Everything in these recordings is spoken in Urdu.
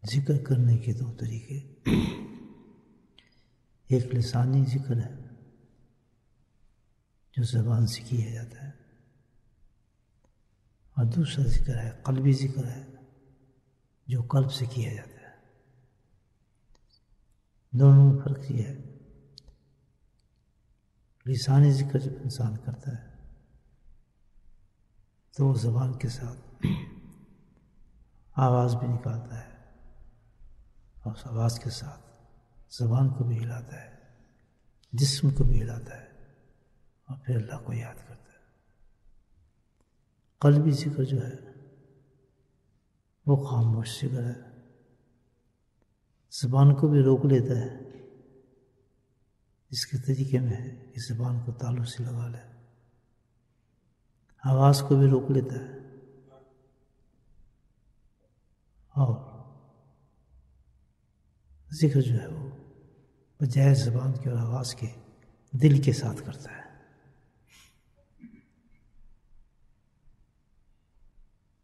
ذکر کرنے کے دو طریقے، ایک لسانی ذکر ہے جو زبان سے کیا جاتا ہے، اور دوسرا ذکر ہے قلبی ذکر ہے جو قلب سے کیا جاتا ہے۔ دونوں میں فرق یہ ہے، لسانی ذکر جب انسان کرتا ہے تو وہ زبان کے ساتھ آواز بھی نکالتا ہے، اور اس آواز کے ساتھ زبان کو بھی ہلاتا ہے، جسم کو بھی ہلاتا ہے، اور پھر اللہ کو یاد کرتا ہے۔ قلبی ذکر جو ہے وہ خاموش ذکر ہے، زبان کو بھی روک لیتا ہے، اس کے طریقے میں ہے کہ زبان کو تعلق سے لگا لے، آواز کو بھی روک لیتا ہے، اور ذکر جو ہے وہ بجائے زبان کی اور آواز کے دل کے ساتھ کرتا ہے۔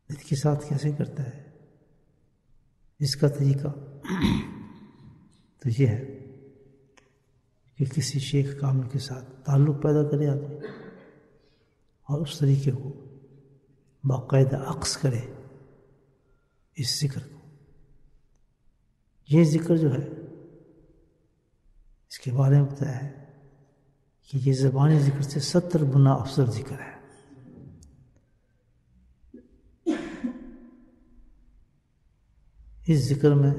دل کے ساتھ کیسے کرتا ہے؟ اس کا طریقہ تو یہ ہے کہ کسی شیخ کامل کے ساتھ تعلق پیدا کرے آدمی، اور اس طریقے کو باقاعدہ عکس کرے اس ذکر کو۔ یہ ذکر جو ہے اس کے بارے میں بتایا ہے کہ یہ زبانی ذکر سے 70 گنا افضل ذکر ہے۔ اس ذکر میں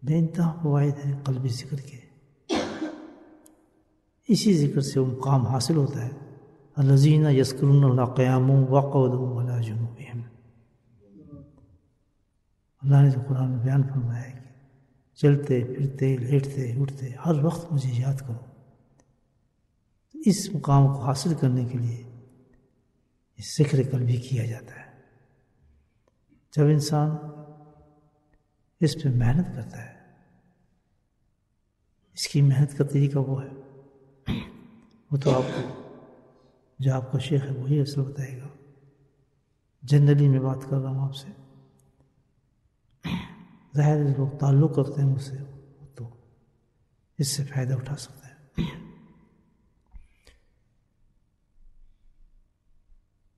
بے انتہا فوائد ہیں قلبی ذکر کے، اسی ذکر سے وہ مقام حاصل ہوتا ہے الذین یذکرون اللہ قیاما وقعودا وعلی جنوبہم۔ اللہ نے جو قرآن میں بیان فرمایا ہے کہ چلتے پھرتے لیٹتے اٹھتے ہر وقت مجھے یاد کرو۔ اس مقام کو حاصل کرنے کے لیے اس ذکر قلبی کیا جاتا ہے۔ جب انسان اس پہ محنت کرتا ہے، اس کی محنت کا طریقہ وہ ہے، وہ تو آپ کو جو آپ کا شیخ ہے وہی اصل بتائے گا، جنرلی میں بات کر رہا ہوں آپ سے، ظاہر لوگ تعلق رکھتے ہیں مجھ سے تو اس سے فائدہ اٹھا سکتے ہیں۔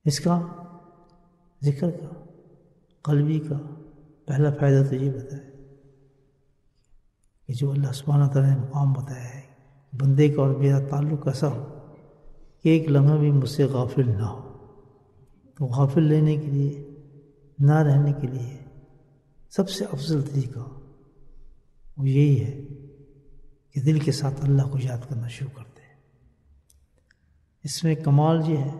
اس کا ذکر کا قلبی کا پہلا فائدہ تو یہ بتایا کہ جو اللہ سبحانہ تعالیٰ نے مقام بتایا ہے بندے کا اور میرا تعلق ایسا ہو کہ ایک لمحہ بھی مجھ سے غافل نہ ہو۔ تو غافل لینے کے لیے، نہ رہنے کے لیے سب سے افضل طریقہ وہ یہی ہے کہ دل کے ساتھ اللہ کو یاد کرنا شروع کر دیں۔ اس میں کمال یہ ہے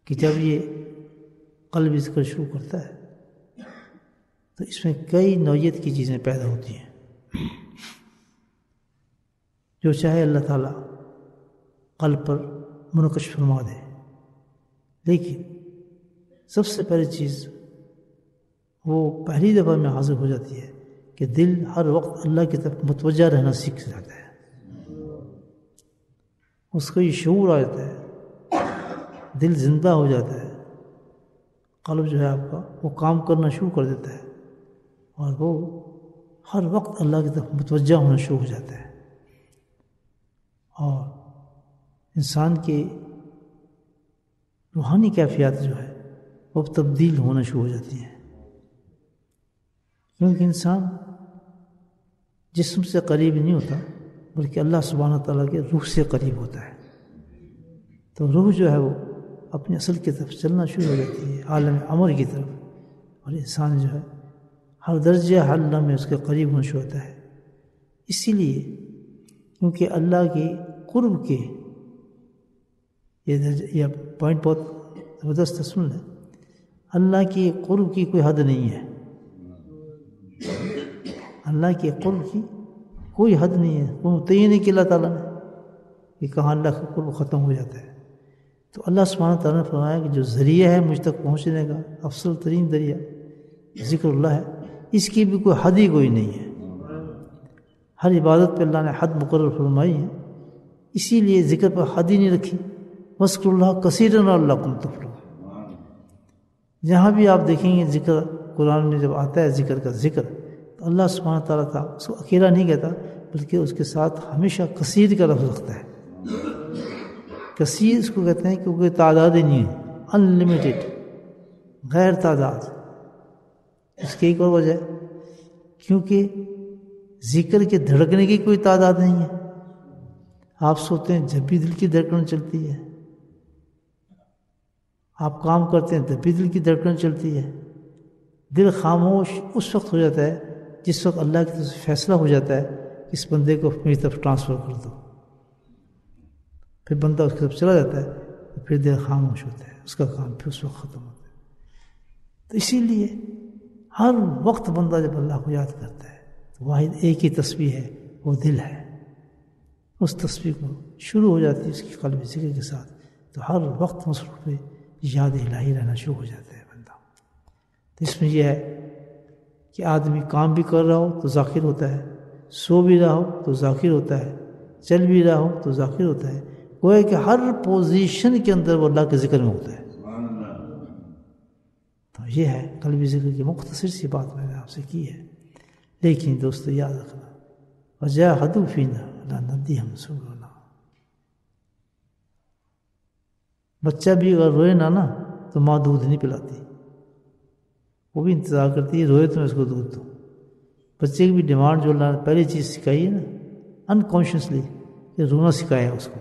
کہ جب یہ قلب ذکر شروع کرتا ہے تو اس میں کئی نوعیت کی چیزیں پیدا ہوتی ہیں، جو چاہے اللہ تعالیٰ قلب پر منعکس فرما دے، لیکن سب سے پہلی چیز وہ پہلی دفعہ میں حاضر ہو جاتی ہے کہ دل ہر وقت اللہ کی طرف متوجہ رہنا سیکھ جاتا ہے، اس کو یہ شعور آ جاتا ہے، دل زندہ ہو جاتا ہے، قلب جو ہے آپ کا وہ کام کرنا شروع کر دیتا ہے، اور وہ ہر وقت اللہ کی طرف متوجہ ہونا شروع ہو جاتا ہے، اور انسان کے روحانی کیفیات جو ہے وہ تبدیل ہونا شروع ہو جاتی ہیں، کیونکہ انسان جسم سے قریب نہیں ہوتا بلکہ اللہ سبحانہ تعالیٰ کے روح سے قریب ہوتا ہے۔ تو روح جو ہے وہ اپنی اصل کی طرف چلنا شروع ہو جاتی ہے، عالم امر کی طرف، اور انسان جو ہے ہر درجہ ہر لمحے اس کے قریب ہونا شروع ہوتا ہے۔ اسی لیے کیونکہ اللہ کے قرب کے یہ پوائنٹ بہت زبردست ہے، سن لیں، اللہ کی قرب کی کوئی حد نہیں ہے، اللہ کے قرب کی کوئی حد نہیں ہے، کوئی متعین نہیں کہ اللہ تعالیٰ نے کہ کہاں اللہ کا قرب ختم ہو جاتا ہے۔ تو اللہ سبحانہ تعالیٰ نے فرمایا کہ جو ذریعہ ہے مجھ تک پہنچنے کا، افضل ترین ذریعہ ذکر اللہ ہے، اس کی بھی کوئی حد ہی کوئی نہیں ہے۔ ہر عبادت پہ اللہ نے حد مقرر فرمائی ہے، اسی لیے ذکر پر حد ہی نہیں رکھی، وَاذْكُرُوا اللَّهَ كَثِيرًا لَعَلَّكُمْ تُفْلِحُونَ۔ جہاں بھی آپ دیکھیں گے ذکر قرآن میں جب آتا ہے ذکر کا ذکر تو اللہ سبحانہ تعالیٰ تھا اس کو اکیلا نہیں کہتا بلکہ اس کے ساتھ ہمیشہ کثیر کا لفظ رکھتا ہے. کثیر اس کو کہتے ہیں کیونکہ تعداد ہی نہیں ہے، ان لمیٹڈ، غیر تعداد. اس کی ایک اور وجہ ہے کیونکہ ذکر کے دھڑکنے کی کوئی تعداد نہیں ہے. آپ سوتے ہیں جب بھی دل کی دھڑکن چلتی ہے، آپ کام کرتے ہیں تب بھی دل کی دھڑکن چلتی ہے. دل خاموش اس وقت ہو جاتا ہے جس وقت اللہ کی طرف سے فیصلہ ہو جاتا ہے کہ اس بندے کو میری طرف ٹرانسفر کر دو. پھر بندہ اس کی طرف چلا جاتا ہے تو پھر دل خاموش ہوتا ہے، اس کا کام پھر اس وقت ختم ہوتا ہے. تو اسی لیے ہر وقت بندہ جب اللہ کو یاد کرتا ہے تو واحد ایک ہی تسبیح ہے، وہ دل ہے. اس تسبیح کو شروع ہو جاتی ہے اس کی قلب ذکر کے ساتھ تو ہر وقت مصروف پہ یاد الہی رہنا شروع ہو جاتا ہے بندہ. تو اس میں یہ ہے کہ آدمی کام بھی کر رہا ہو تو ذاکر ہوتا ہے، سو بھی رہا ہو تو ذاکر ہوتا ہے، چل بھی رہا ہو تو ذاکر ہوتا ہے. گویا کہ ہر پوزیشن کے اندر وہ اللہ کے ذکر میں ہوتا ہے. تو یہ ہے قلبی ذکر کی مختصر سی بات میں نے آپ سے کی ہے. لیکن دوستو یاد رکھنا وجاہدوا فینا لنہدینہم سبلنا. بچہ بھی اگر روئے نہ تو ماں دودھ نہیں پلاتی، وہ بھی انتظار کرتی ہے روئے تو میں اس کو دودھ دوں. بچے کی بھی ڈیمانڈ جو اللہ نے پہلی چیز سکھائی ہے نا انکانشیسلی کہ رونا سکھایا ہے اس کو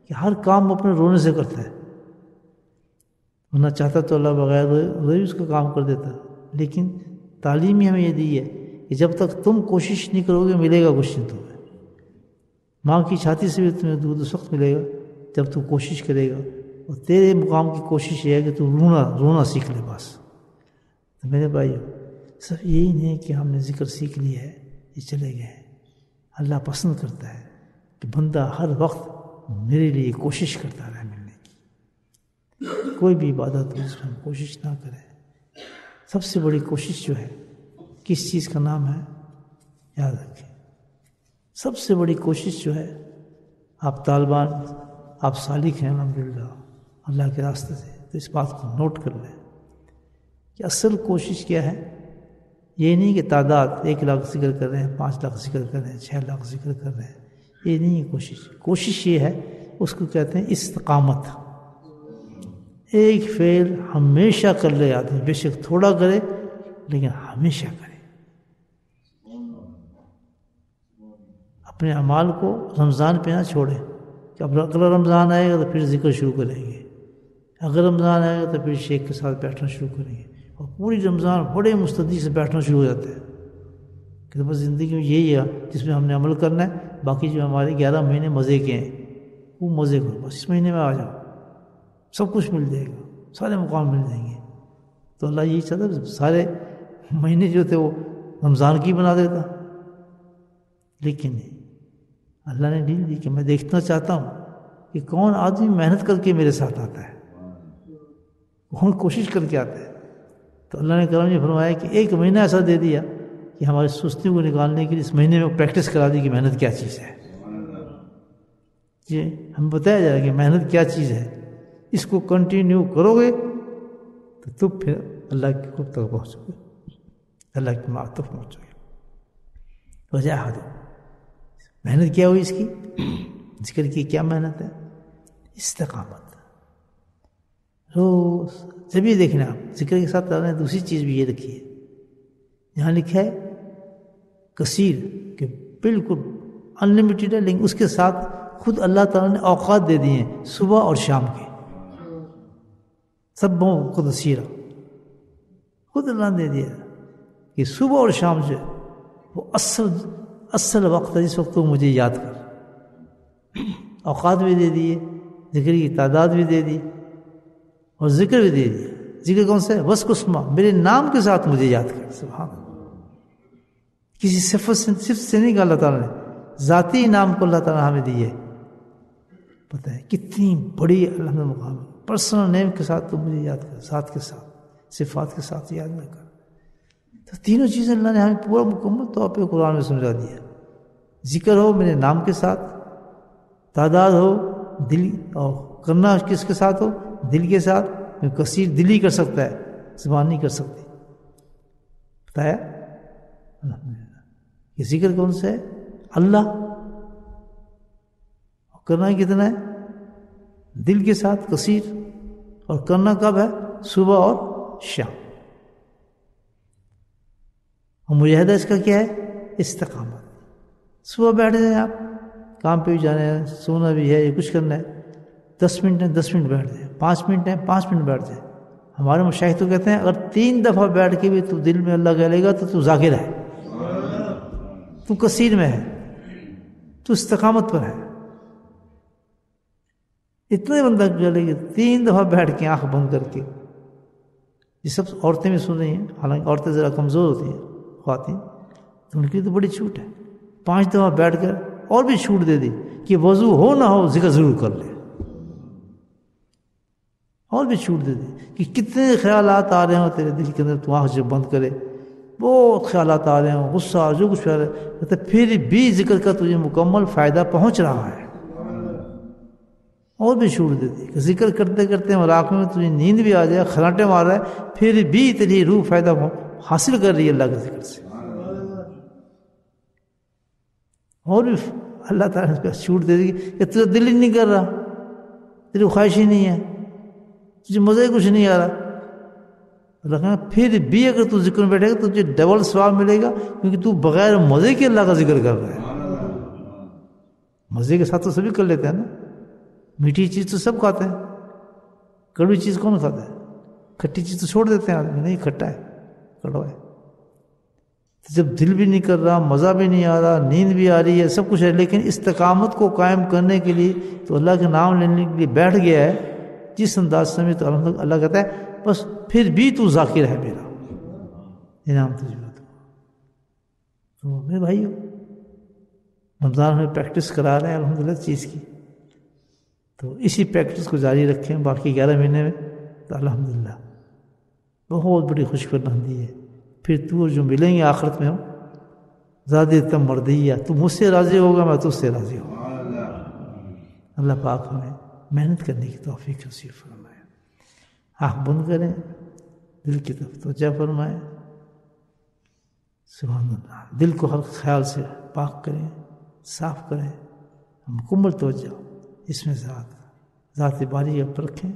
کہ ہر کام اپنے رونے سے کرتا ہے. ورنہ چاہتا تو اللہ بغیر روئے بھی اس کا کام کر دیتا. لیکن تعلیم ہی ہمیں یہ دی ہے کہ جب تک تم کوشش نہیں کرو گے ملے گا کچھ نہیں تمہیں. ماں کی چھاتی سے بھی تمہیں دودھ اس وقت ملے گا جب تو کوشش کرے گا، اور تیرے مقام کی کوشش یہ ہے کہ تو رونا سیکھ لے بس. تو میرے بھائیو صرف یہی نہیں کہ ہم نے ذکر سیکھ لیا ہے یہ چلے گئے ہیں. اللہ پسند کرتا ہے کہ بندہ ہر وقت میرے لیے کوشش کرتا رہے ملنے کی. کوئی بھی عبادت ہو جس میں ہم کوشش نہ کریں. سب سے بڑی کوشش جو ہے کس چیز کا نام ہے یاد رکھیں. سب سے بڑی کوشش جو ہے آپ طالبان آپ سالک ہیں الحمدللہ اللہ کے راستے سے تو اس بات کو نوٹ کر لیں کہ اصل کوشش کیا ہے. یہ نہیں کہ تعداد 1 لاکھ ذکر کر رہے ہیں، 5 لاکھ ذکر کر رہے ہیں، 6 لاکھ ذکر کر رہے ہیں. یہ نہیں ہے کوشش. کوشش یہ ہے اس کو کہتے ہیں استقامت. ایک فعل ہمیشہ کر لے آدمی، بے شک تھوڑا کرے لیکن ہمیشہ کرے. اپنے اعمال کو رمضان پہ نہ چھوڑے کہ اب اگر رمضان آئے گا تو پھر ذکر شروع کریں گے، اگر رمضان آئے گا تو پھر شیخ کے ساتھ بیٹھنا شروع کریں گے. اور پوری رمضان بڑے مستعدی سے بیٹھنا شروع ہو جاتا ہے کہ بس زندگی میں یہی ہے جس میں ہم نے عمل کرنا ہے، باقی جو ہمارے 11 مہینے مزے کے ہیں وہ مزے کرو، بس اس مہینے میں آ جاؤ سب کچھ مل جائے گا، سارے مقام مل جائیں گے. تو اللہ یہی چاہتا ہے سارے مہینے جو تھے وہ رمضان کی بنا دیتا. لیکن اللہ نے ڈیل دی کہ میں دیکھنا چاہتا ہوں کہ کون آدمی محنت کر کے میرے ساتھ آتا ہے، کون کوشش کر کے آتا ہے. تو اللہ نے کرم یہ فرمایا کہ 1 مہینہ ایسا دے دیا کہ ہماری سستی کو نکالنے کے لیے اس مہینے میں پریکٹس کرا دی کہ محنت کیا چیز ہے. یہ ہم بتایا جائے کہ محنت کیا چیز ہے. اس کو کنٹینیو کرو گے تو تم پھر اللہ کی قرب تک پہنچو گے، اللہ کی معرفت تک پہنچو گے. وجاہدوا محنت کیا ہوئی اس کی ذکر کی کیا محنت ہے؟ استقامت. روز جب یہ دیکھنا آپ ذکر کے ساتھ اللہ نے دوسری چیز بھی یہ رکھی ہے. یہاں لکھا ہے کثیر کہ بالکل انلمیٹڈ ہے، لیکن اس کے ساتھ خود اللہ تعالیٰ نے اوقات دے دیے ہیں صبح اور شام کے. سب کو تسیرہ خود اللہ نے دے دیا کہ صبح اور شام جو ہے وہ اصل وقت ہے جس وقت تو مجھے یاد کر. اوقات بھی دے دیے، ذکر کی تعداد بھی دے دی اور ذکر بھی دے دیا. ذکر کون سا ہے؟ وذکراسمہ، میرے نام کے ساتھ مجھے یاد کر. سبحان اللہ. کسی صفت سے نہیں کہا اللہ تعالیٰ نے، ذاتی نام کو اللہ تعالیٰ ہمیں دی ہے. پتہ ہے کتنی بڑی اللہ کا مقام ہے. پرسنل نیم کے ساتھ تو مجھے یاد کر، ذات کے ساتھ، صفات کے ساتھ یاد نہ کر. تو تینوں چیزیں اللہ نے ہمیں پورا مکمل طور پہ قرآن میں سمجھا دیا. ذکر ہو میرے نام کے ساتھ، تعداد ہو دل، اور کرنا کس کے ساتھ ہو؟ دل کے ساتھ. کثیر دل ہی کر سکتا ہے، زبان نہیں کر سکتی. بتایا الحمدللہ. یہ ذکر کون سا ہے؟ اللہ. کرنا کتنا ہے؟ دل کے ساتھ کثیر. اور کرنا کب ہے؟ صبح اور شام. اور مجاہدہ اس کا کیا ہے؟ استقامت. صبح بیٹھ جائیں آپ، کام پہ بھی جانا ہے، سونا بھی ہے، یہ کچھ کرنا ہے، 10 منٹ ہے 10 منٹ بیٹھ جائیں، 5 منٹ ہے 5 منٹ بیٹھ جائیں. ہمارے مشائخ تو کہتے ہیں اگر 3 دفعہ بیٹھ کے بھی تو دل میں اللہ کہہ لے گا تو ذاکر ہے، تو کثیر میں ہے، تو استقامت پر ہے. اتنے بندہ کہہ لے گا 3 دفعہ بیٹھ کے آنکھ بند کر کے. یہ سب عورتیں بھی سن رہی ہیں، حالانکہ عورتیں ذرا کمزور ہوتی ہیں خواتین، تو ان کی تو بڑی چھوٹ ہے. 5 دفعہ بیٹھ کر اور بھی چھوٹ دے دی کہ وضو ہو نہ ہو ذکر ضرور کر لے. اور بھی چھوٹ دے دی کہ کتنے خیالات آ رہے ہوں تیرے دل کے اندر، تو آنکھ جب بند کرے بہت خیالات آ رہے ہوں، غصہ جو کچھ آ رہا ہے، پھر بھی ذکر کا تجھے مکمل فائدہ پہنچ رہا ہے. اور بھی چھوٹ دے دی کہ ذکر کرتے کرتے مراقبے میں تجھے نیند بھی آ جائے، خراٹے مار رہا ہے، پھر بھی تیری روح فائدہ حاصل کر رہی ہے اللہ کے ذکر سے. اور بھی اللہ تعالیٰ نے چھوٹ دے دی کہ تجھے دل ہی نہیں کر رہا، تیری خواہش ہی نہیں ہے، تجھے مزہ ہی کچھ نہیں آ رہا. اللہ کہنا پھر بھی اگر تو ذکر میں بیٹھے گا تو تجھے ڈبل ثواب ملے گا، کیونکہ تو بغیر مزے کے اللہ کا ذکر کر رہا ہے. مزے کے ساتھ تو سبھی کر لیتے ہیں نا. میٹھی چیز تو سب کھاتے ہیں، کڑوی چیز کون کھاتا ہے؟ کھٹی چیز تو چھوڑ دیتے ہیں آدمی، نہیں کھٹا ہے کڑوا ہے. جب دل بھی نہیں کر رہا، مزہ بھی نہیں آ رہا، نیند بھی آ رہی ہے، سب کچھ ہے، لیکن استقامت کو قائم کرنے کے لیے تو اللہ کے نام لینے کے لیے بیٹھ گیا ہے جس انداز سے بھی، تو الحمدللہ اللہ کہتا ہے بس پھر بھی تو ذاکر ہے میرا، انعام تجھے. تو میرے بھائیو، رمضان میں پریکٹس کرا رہے ہیں الحمدللہ چیز کی، تو اسی پریکٹس کو جاری رکھیں باقی 11 مہینے میں، تو الحمدللہ بہت بڑی خوش فرمندی ہے. پھر تو جو ملیں گے آخرت میں ہم زیادہ تم مردیہ، تو مجھ سے راضی ہوگا، میں تجھ سے راضی ہوں. اللہ پاک ہمیں محنت کرنے کی توفیق نصیب فرمائے. آنکھ بند کریں، دل کی طرف توجہ فرمائیں. سبحان اللہ. دل کو ہر خیال سے پاک کریں، صاف کریں، مکمل توجہ اس میں ذات باری پر رکھیں.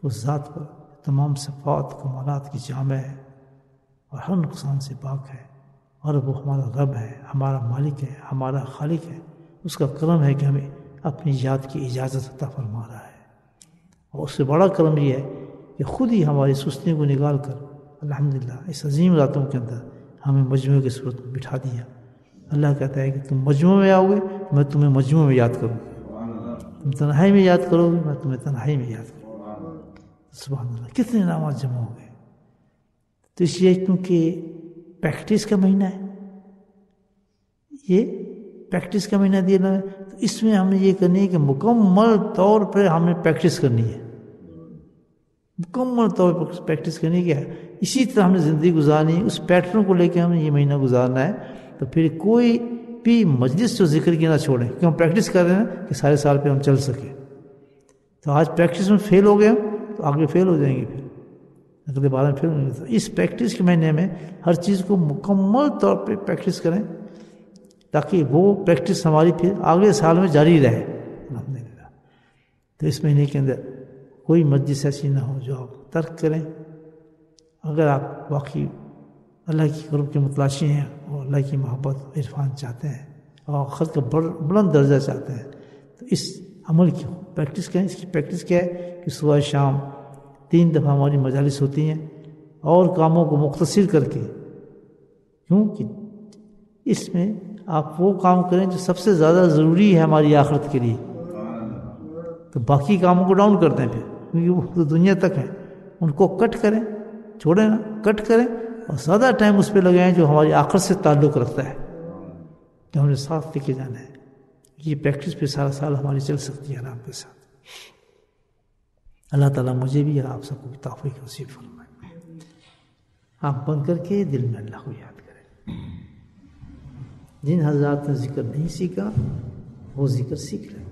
اس ذات پر تمام صفات کمالات کی جامع ہے اور ہر نقصان سے پاک ہے، اور وہ ہمارا رب ہے، ہمارا مالک ہے، ہمارا خالق ہے. اس کا کرم ہے کہ ہمیں اپنی یاد کی اجازت عطا فرما رہا ہے. اور اس سے بڑا کرم یہ ہے کہ خود ہی ہماری سستی کو نکال کر الحمدللہ اس عظیم راتوں کے اندر ہمیں مجموعے کی صورت میں بٹھا دیا. اللہ کہتا ہے کہ تم مجموعے میں آؤ گے، میں تمہیں مجموعے میں یاد کروں، تم تنہائی میں یاد کرو گے، میں تمہیں تنہائی میں یاد کروں. سبحان اللہ، کتنے انعامات جمع ہو گئے. تو اس لیے کیونکہ پریکٹس کا مہینہ ہے، یہ پریکٹس کا مہینہ دیا ہے، تو اس میں ہم نے یہ کرنی ہے کہ مکمل طور پر ہم نے پریکٹس کرنی ہے، مکمل طور پر پریکٹس کرنی ہے. اسی طرح ہم نے زندگی گزارنی ہے، اس پیٹرن کو لے کے ہم نے یہ مہینہ گزارنا ہے. تو پھر کوئی بھی مجلس جو ذکر کی نہ چھوڑیں، کیونکہ ہم پریکٹس کر رہے ہیں کہ سارے سال پہ ہم چل سکیں. تو آج پریکٹس میں فیل ہو گئے ہم تو آگے فیل ہو جائیں گے، پھر اگلے بار میں فیل ہوں گے. تو اس پریکٹس کے مہینے میں ہر چیز کو مکمل طور پہ پریکٹس کریں تاکہ وہ پریکٹس ہماری پھر اگلے سال میں جاری رہے الحمدللہ. تو اس مہینے کے اندر کوئی مجلس ایسی نہ ہو جو آپ ترک کریں. اگر آپ واقعی اللہ کی قرب کے متلاشی ہیں اور اللہ کی محبت عرفان چاہتے ہیں اور آخرت کا بلند درجہ چاہتے ہیں، تو اس عمل کی پریکٹس کریں. اس کی پریکٹس کیا ہے کہ صبح شام 3 دفعہ ہماری مجالس ہوتی ہیں، اور کاموں کو مختصر کر کے، کیونکہ اس میں آپ وہ کام کریں جو سب سے زیادہ ضروری ہے ہماری آخرت کے لیے. تو باقی کاموں کو ڈاؤن کر دیں پھر، کیونکہ وہ تو دنیا تک ہیں، ان کو کٹ کریں، چھوڑیں نا، کٹ کریں، اور زیادہ ٹائم اس پہ لگائیں جو ہماری آخرت سے تعلق رکھتا ہے، جو ہم نے ساتھ لے کے جانا ہے. یہ پریکٹس پہ سارا سال ہماری چل سکتی ہے آرام کے ساتھ. اللہ تعالیٰ مجھے بھی اور آپ سب کو توفیق نصیب فرمائے. آپ بند کر کے دل میں اللہ کو یاد کریں. جن حضرات نے ذکر نہیں سیکھا وہ ذکر سیکھ لیں.